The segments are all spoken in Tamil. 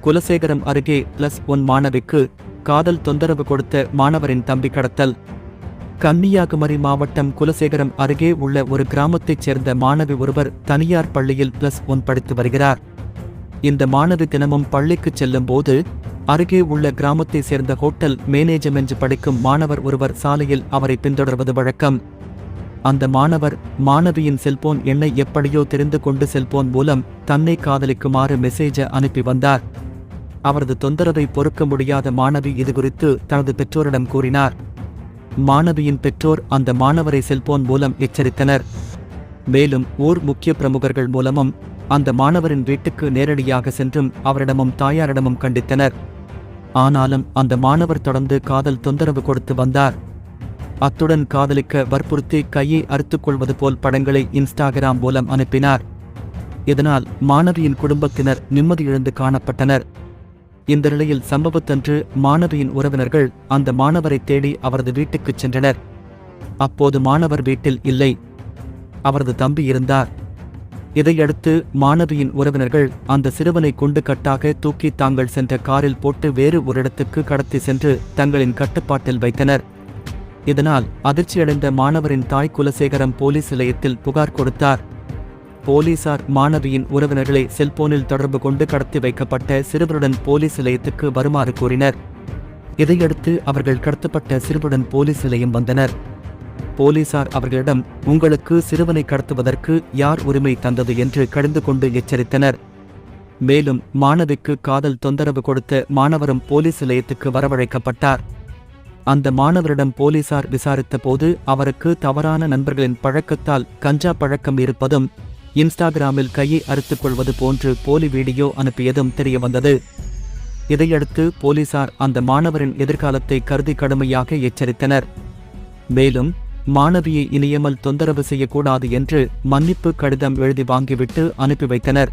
குலசேகரம் அருகே +1 மாணவிக்கு காதல் தொந்தரவு கொடுத்த மாணவரின் தம்பி கடத்தல். கன்னியாகுமரி மாவட்டம் குலசேகரம் அருகே உள்ள ஒரு கிராமத்தைச் சேர்ந்த மாணவி ஒருவர் தனியார் பள்ளியில் +1 படித்து வருகிறார். இந்த மாணவி தினமும் பள்ளிக்குச் செல்லும் போது அருகே உள்ள கிராமத்தைச் சேர்ந்த ஹோட்டல் மேனேஜ்மெண்ட் படிக்கும் மாணவர் ஒருவர் சாலையில் அவரை பின்தொடர்வது வழக்கம். அந்த மாணவர் மாணவியின் செல்போன் எண்ணை எப்படியோ தெரிந்து கொண்டு செல்போன் மூலம் தன்னை காதலிக்குமாறு மெசேஜ் அனுப்பி வந்தார். அவரது தொந்தரவை பொறுக்க முடியாத மாணவி இதுகுறித்து தனது பெற்றோரிடம் கூறினார். மாணவியின் பெற்றோர் அந்த மாணவரை செல்போன் மூலம் எச்சரித்தனர். மேலும் ஊர் முக்கிய பிரமுகர்கள் மூலமும் அந்த மாணவரின் வீட்டுக்கு நேரடியாக சென்றும் அவரிடமும் தாயாரிடமும் கண்டித்தனர். ஆனாலும் அந்த மாணவர் தொடர்ந்து காதல் தொந்தரவு கொடுத்து வந்தார். அத்துடன் காதலிக்க வற்புறுத்தி கையை அறுத்துக்கொள்வது போல் படங்களை இன்ஸ்டாகிராம் மூலம் அனுப்பினார். இதனால் மாணவியின் குடும்பத்தினர் நிம்மதியிழந்து காணப்பட்டனர். இந்த நிலையில் சம்பவத்தன்று மாணவியின் உறவினர்கள் அந்த மாணவரை தேடி அவரது வீட்டுக்குச் சென்றனர். அப்போது மாணவர் வீட்டில் இல்லை, அவரது தம்பி இருந்தார். இதையடுத்து மாணவியின் உறவினர்கள் அந்த சிறுவனை குண்டு கட்டாக தூக்கி தாங்கள் சென்ற காரில் போட்டு வேறு ஒரு இடத்துக்கு கடத்தி சென்று தங்களின் கட்டுப்பாட்டில் வைத்தனர். இதனால் அதிர்ச்சியடைந்த மாணவரின் தாய் குலசேகரம் போலீஸ் நிலையத்தில் புகார் கொடுத்தார். போலீசார் மாணவியின் உறவினர்களை செல்போனில் தொடர்பு கொண்டு கடத்தி வைக்கப்பட்ட சிறுவருடன் போலீஸ் நிலையத்துக்கு வருமாறு கூறினர். இதையடுத்து அவர்கள் கடத்தப்பட்ட சிறுவருடன் போலீஸ் நிலையம் வந்தனர். போலீசார் அவர்களிடம் உங்களுக்கு சிறுவனை கடத்துவதற்கு யார் உரிமை தந்தது என்று கடிந்து கொண்டு எச்சரித்தனர். மேலும் மாணவிக்கு காதல் தொந்தரவு கொடுத்த மாணவரும் போலீஸ் நிலையத்துக்கு வரவழைக்கப்பட்டார். அந்த மாணவரிடம் போலீசார் விசாரித்த போது அவருக்கு தவறான நண்பர்களின் பழக்கத்தால் கஞ்சா பழக்கம் இருப்பதும் இன்ஸ்டாகிராமில் கையை அறுத்துக்கொள்வது போன்று போலி வீடியோ அனுப்பியதும் தெரியவந்தது. இதையடுத்து போலீசார் அந்த மாணவரின் எதிர்காலத்தை கருதி கடுமையாக எச்சரித்தனர். மேலும் மாணவியை இனியமல் தொந்தரவு செய்யக்கூடாது என்று மன்னிப்பு கடிதம் எழுதி வாங்கிவிட்டு அனுப்பி வைத்தனர்.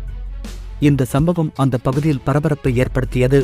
இந்த சம்பவம் அந்த பகுதியில் பரபரப்பை ஏற்படுத்தியது.